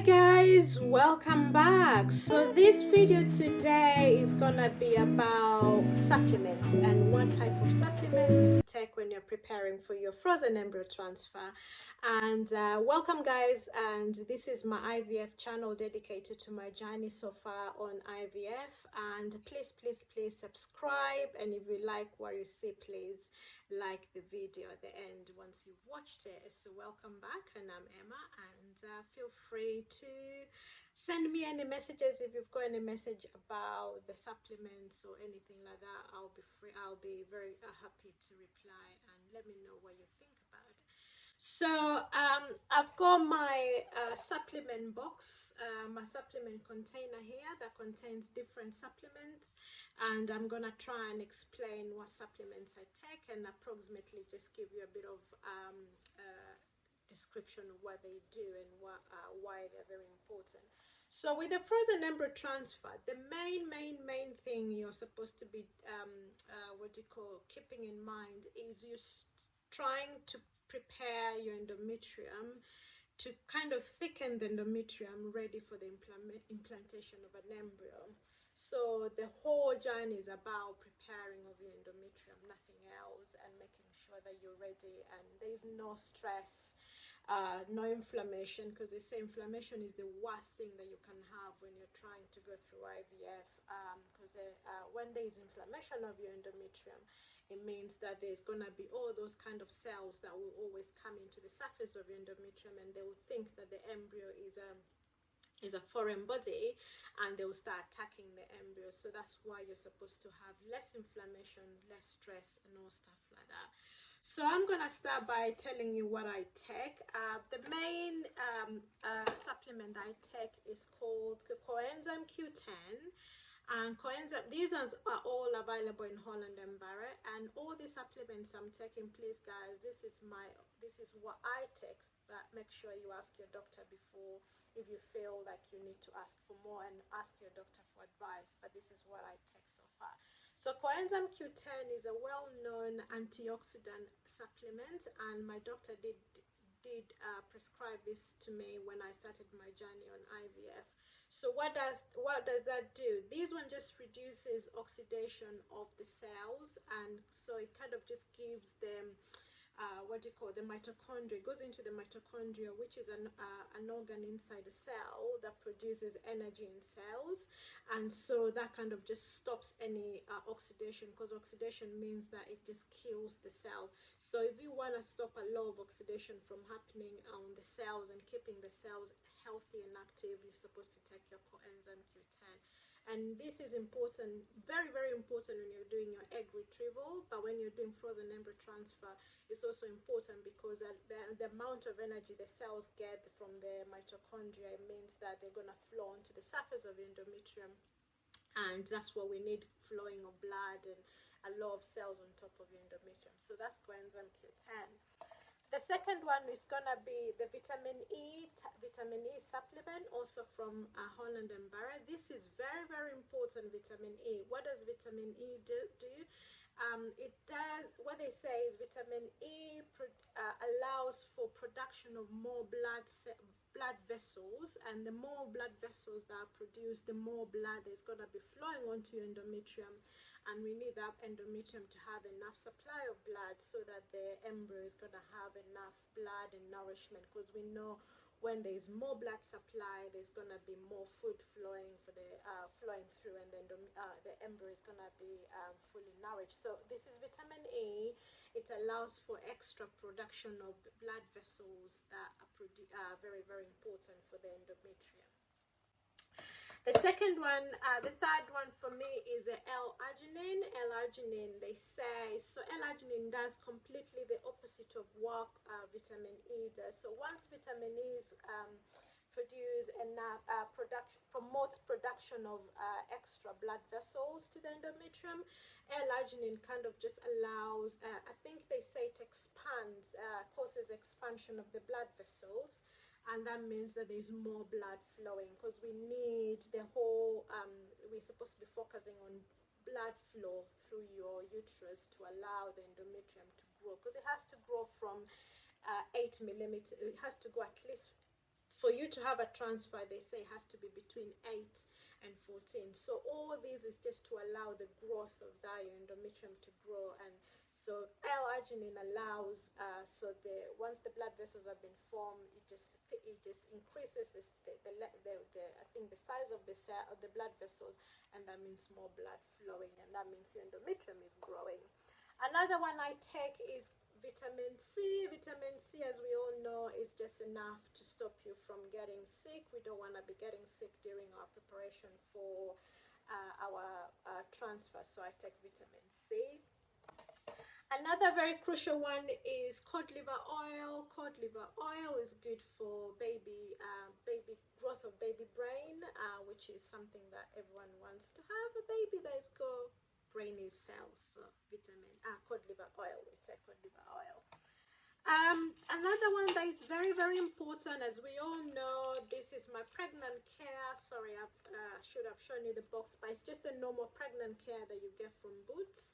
Guys, welcome back. So this video today is gonna be about supplements and what type of supplements to take when you're preparing for your frozen embryo transfer. And welcome guys, and this is my IVF channel dedicated to my journey so far on IVF. And please subscribe, and if you like what you see, please like the video at the end once you've watched it. So welcome back, and I'm Emma, and feel free to send me any messages if you've got any message about the supplements or anything like that. I'll be very happy to reply, and let me know what you think about it. So I've got my supplement box, my supplement container here that contains different supplements, and I'm gonna try and explain what supplements I take and approximately just give you a bit of description of what they do and why they're very important. So with the frozen embryo transfer, the main thing you're supposed to be keeping in mind is you trying to prepare your endometrium to kind of thicken the endometrium ready for the implantation of an embryo. So the whole journey is about preparing of your endometrium, nothing else, and making sure that you're ready and there's no stress, no inflammation, because they say inflammation is the worst thing that you can have when you're trying to go through IVF, because when there is inflammation of your endometrium, it means that there's going to be all those kind of cells that will always come into the surface of your endometrium, and they will think that the embryo is a foreign body, and they will start attacking the embryo. So that's why you're supposed to have less inflammation, less stress, and all stuff like that. So I'm gonna start by telling you what I take. The main supplement I take is called the coenzyme Q10. And coenzyme, these are all available in Holland and Barrett, and all the supplements I'm taking, please guys, this is what I take, but make sure you ask your doctor before, if you feel like you need to ask for more, and ask your doctor for advice. But this is what I take so far. So coenzyme Q10 is a well-known antioxidant supplement, and my doctor did prescribe this to me when I started my journey on IVF. So what does that do? This one just reduces oxidation of the cells, and so it kind of just gives them the mitochondria. It goes into the mitochondria, which is an organ inside the cell that produces energy in cells, and so that kind of just stops any oxidation, because oxidation means that it just kills the cell. So if you want to stop a lot of oxidation from happening on the cells and keeping the cells healthy and active, you're supposed to take your coenzyme Q10. And this is important, very important when you're doing your egg retrieval, but when you're doing frozen embryo transfer, it's also important because the amount of energy the cells get from the mitochondria, it means that they're going to flow onto the surface of the endometrium, and that's what we need, flowing of blood and a lot of cells on top of your endometrium. So that's coenzyme Q10. The second one is gonna be the vitamin E supplement, also from Holland and Barrett. This is very important, vitamin E. What does vitamin E do? It does, what they say is vitamin E allows for production of more blood vessels, and the more blood vessels that are produced, the more blood is going to be flowing onto your endometrium, and we need that endometrium to have enough supply of blood so that the embryo is going to have enough blood and nourishment, because we know when there is more blood supply, there's going to be more food flowing through, and then the embryo is going to be fully nourished. So this is vitamin E. It allows for extra production of blood vessels that are very important for the endometrium. The second one, the third one for me is the L-arginine. L-arginine, they say, so L-arginine does completely the opposite of what vitamin E does. So once vitamin E is produced enough, promotes production of extra blood vessels to the endometrium, L-arginine kind of just allows, I think they say it expands, causes expansion of the blood vessels. And that means that there's more blood flowing, because we need the whole, we're supposed to be focusing on blood flow through your uterus to allow the endometrium to grow, because it has to grow from 8 millimeters, it has to go at least for you to have a transfer, they say it has to be between 8 and 14. So all this is just to allow the growth of that endometrium to grow. And so L-arginine allows, so once the blood vessels have been formed, it just increases I think the size of the blood vessels, and that means more blood flowing, and that means your endometrium is growing. Another one I take is vitamin C. Vitamin C, as we all know, is just enough to stop you from getting sick. We don't want to be getting sick during our preparation for our transfer, so I take vitamin C. Another very crucial one is cod liver oil. Cod liver oil is good for baby growth of baby brain, which is something that everyone wants to have, a baby that is got brainy cells. So cod liver oil, we take cod liver oil. Another one that is very, very important, as we all know, this is my pregnant care. Sorry, I should have shown you the box, but it's just the normal pregnant care that you get from Boots.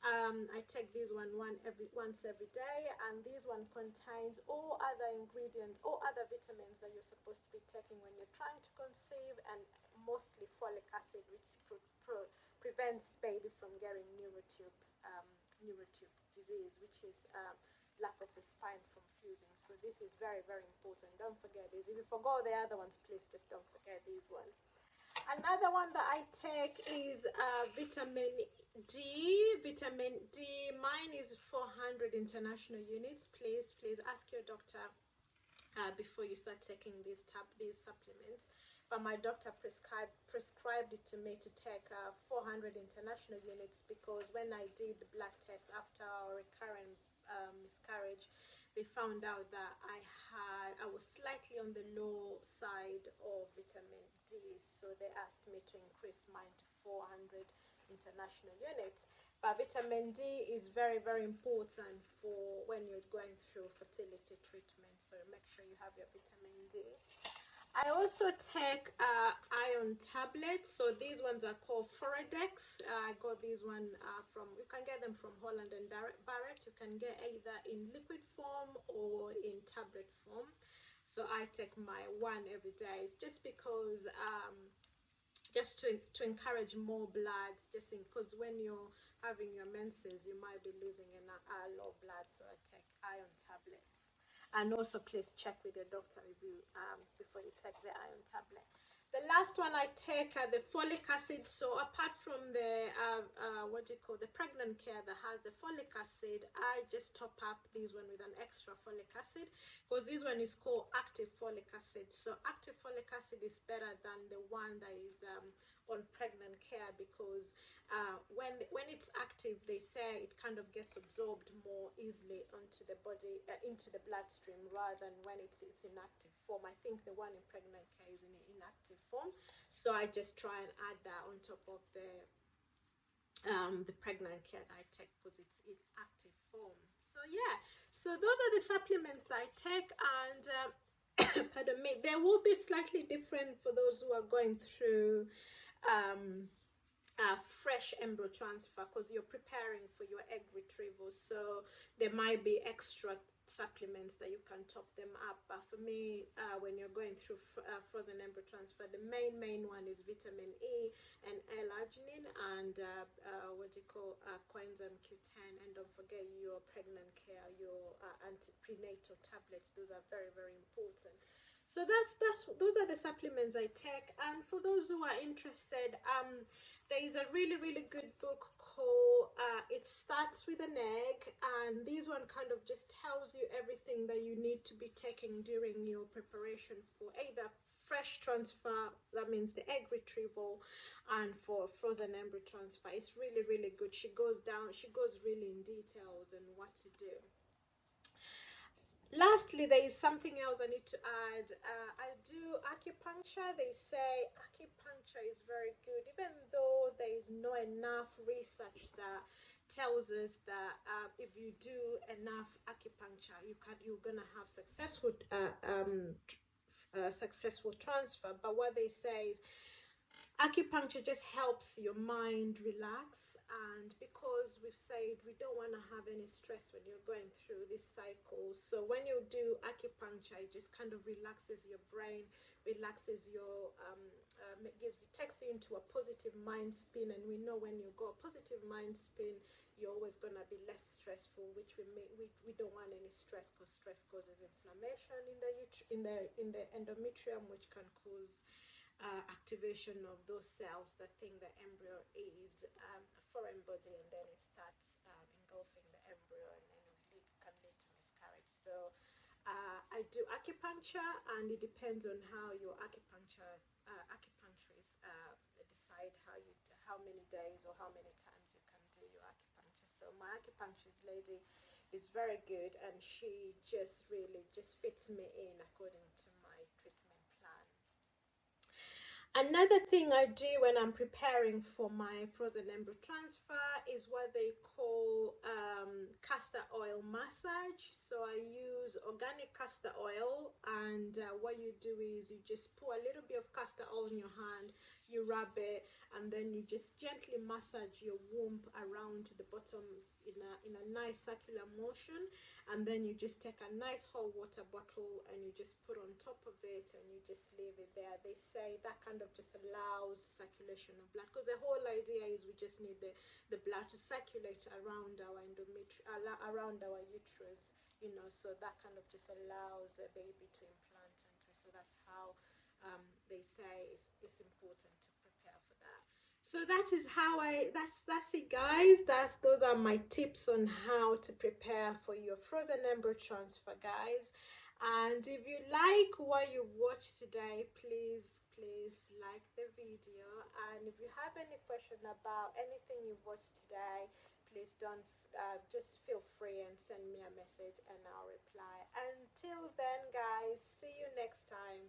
I take this one once every day, and this one contains all other ingredients, all other vitamins that you're supposed to be taking when you're trying to conceive, and mostly folic acid, which prevents baby from getting neurotube disease, which is lack of the spine from fusing. So this is very, very important. Don't forget this. If you forgot the other ones, please just don't forget these ones. Another one that I take is vitamin D. Vitamin D, mine is 400 international units. Please ask your doctor before you start taking these supplements. But my doctor prescribed it to me to take 400 international units, because when I did the blood test after our recurrent miscarriage, they found out that I was slightly on the low side of vitamin D, so they asked me to increase mine to 400 international units. But vitamin D is very, very important for when you're going through fertility treatment, so make sure you have your vitamin D. I also take iron tablets. So these ones are called Forodex. I got these one you can get them from Holland and Barrett. You can get either in liquid form or in tablet form. So I take my one every day. It's just because just to encourage more blood, just because when you're having your menses, you might be losing a lot of blood. So I take iron tablets. And also please check with your doctor before you take the iron tablet. The last one I take are the folic acid. So apart from the the pregnant care that has the folic acid, I just top up this one with an extra folic acid, because this one is called active folic acid. So active folic acid is better than the one that is on pregnant care, because when it's active, they say it kind of gets absorbed more easily onto the body, into the bloodstream, rather than when it's in active form. I think the one in pregnant care is in inactive form, so I just try and add that on top of the pregnant care that I take, because it's in active form. So yeah, so those are the supplements that I take, and pardon me, they will be slightly different for those who are going through fresh embryo transfer, because you're preparing for your egg retrieval, so there might be extra supplements that you can top them up. But for me, when you're going through frozen embryo transfer, the main one is vitamin E and L-arginine, and coenzyme Q10, and don't forget your pregnant care, your prenatal tablets. Those are very, very important. So those are the supplements I take. And for those who are interested, there is a really, really good book called It Starts With an Egg, and this one kind of just tells you everything that you need to be taking during your preparation for either fresh transfer, that means the egg retrieval, and for frozen embryo transfer. It's really, really good. She goes really in details and what to do. Lastly, there is something else I need to add. I do acupuncture. They say acupuncture is very good, even though there is not enough research that tells us that if you do enough acupuncture, you're gonna have successful transfer. But what they say is acupuncture just helps your mind relax, And because we've said we don't want to have any stress when you're going through this cycle, so when you do acupuncture, it just kind of relaxes your brain, relaxes your takes you into a positive mind spin. And we know when you go a positive mind spin, you're always going to be less stressful, which we don't want any stress, because stress causes inflammation in the endometrium, which can cause activation of those cells that think the embryo is a foreign body, and then it starts engulfing the embryo, and then can lead to miscarriage. So I do acupuncture, and it depends on how your acupuncturist decide how many days or how many times you can do your acupuncture. So my acupuncturist lady is very good, and she just really just fits me in according to my treatment plan. Another thing I do when I'm preparing for my frozen embryo transfer is what they call castor oil massage. So I use organic castor oil, and what you do is you just pour a little bit of castor oil in your hand, you rub it, and then you just gently massage your womb around the bottom in a nice circular motion. And then you just take a nice hot water bottle and you just put on top of it, and you just leave it there. They say that kind of just allows circulation of blood, because the whole idea is we just need the blood to circulate around our around our uterus, so that kind of just allows a baby to implant into it. So that's how they say it's important to prepare for that. So that is how that's it, guys. Those are my tips on how to prepare for your frozen embryo transfer, guys. And if you like what you watched today, please like the video. And if you have any question about anything you watched today, please don't just feel free and send me a message, and I'll reply. Until then, guys, see you next time.